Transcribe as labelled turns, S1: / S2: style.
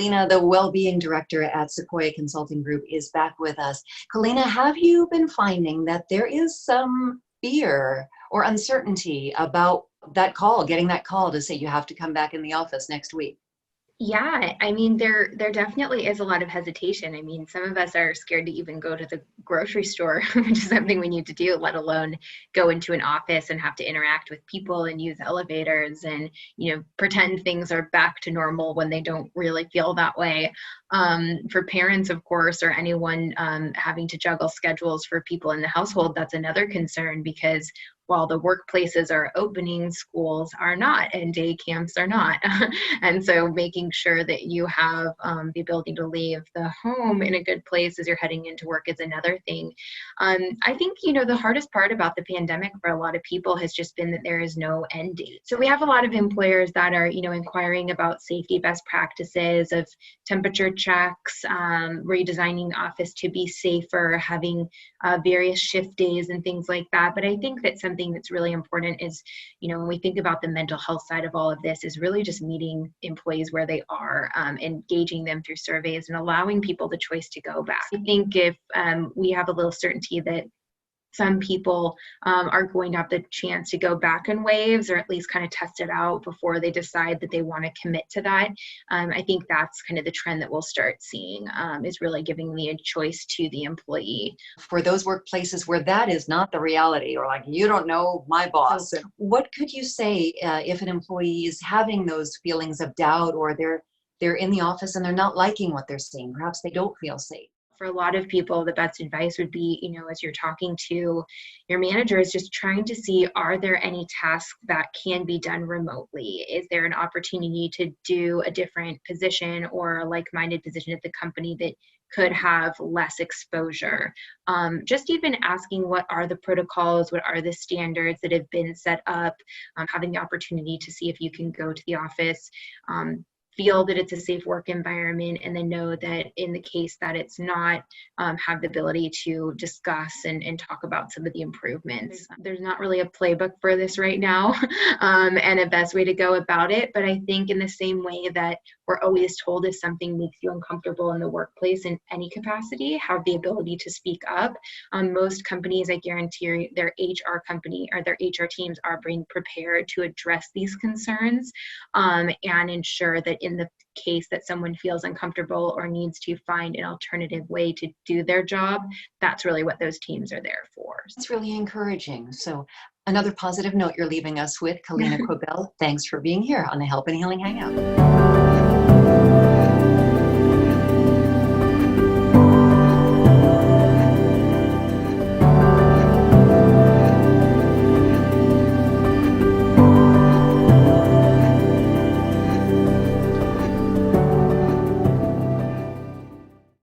S1: Kaleana, the Wellbeing Director at Sequoia Consulting Group, is back with us. Kaleana, have you been finding that there is some fear or uncertainty about that call, getting that call to say you have to come back in the office next week?
S2: Yeah, I mean, there definitely is a lot of hesitation. I mean, some of us are scared to even go to the grocery store, which is something we need to do, let alone go into an office and have to interact with people and use elevators and, pretend things are back to normal when they don't really feel that way. For parents, of course, or anyone having to juggle schedules for people in the household, that's another concern because while the workplaces are opening, schools are not, and day camps are not. And so making sure that you have the ability to leave the home in a good place as you're heading into work is another thing. I think, the hardest part about the pandemic for a lot of people has just been that there is no end date. So we have a lot of employers that are, inquiring about safety best practices of temperature checks, redesigning the office to be safer, having various shift days and things like that. But I think that something that's really important is, when we think about the mental health side of all of this, is really just meeting employees where they are, engaging them through surveys and allowing people the choice to go back. I think if we have a little certainty that some people are going to have the chance to go back in waves or at least kind of test it out before they decide that they want to commit to that. I think that's kind of the trend that we'll start seeing, is really giving the choice to the employee.
S1: For those workplaces where that is not the reality, or like, you don't know my boss, what could you say if an employee is having those feelings of doubt, or they're in the office and they're not liking what they're seeing? Perhaps they don't feel safe.
S2: For a lot of people, the best advice would be, as you're talking to your manager, is just trying to see, are there any tasks that can be done remotely? Is there an opportunity to do a different position or a like-minded position at the company that could have less exposure? Just even asking, what are the protocols, what are the standards that have been set up, having the opportunity to see if you can go to the office, feel that it's a safe work environment, and then know that in the case that it's not, have the ability to discuss and talk about some of the improvements. There's not really a playbook for this right now, and a best way to go about it. But I think in the same way that we're always told if something makes you uncomfortable in the workplace in any capacity, have the ability to speak up. Most companies, I guarantee, their HR company or their HR teams are being prepared to address these concerns, and ensure that in the case that someone feels uncomfortable or needs to find an alternative way to do their job, that's really what those teams are there for.
S1: It's really encouraging. So another positive note you're leaving us with, Kaleana Quibell. Thanks for being here on the Help and Healing Hangout.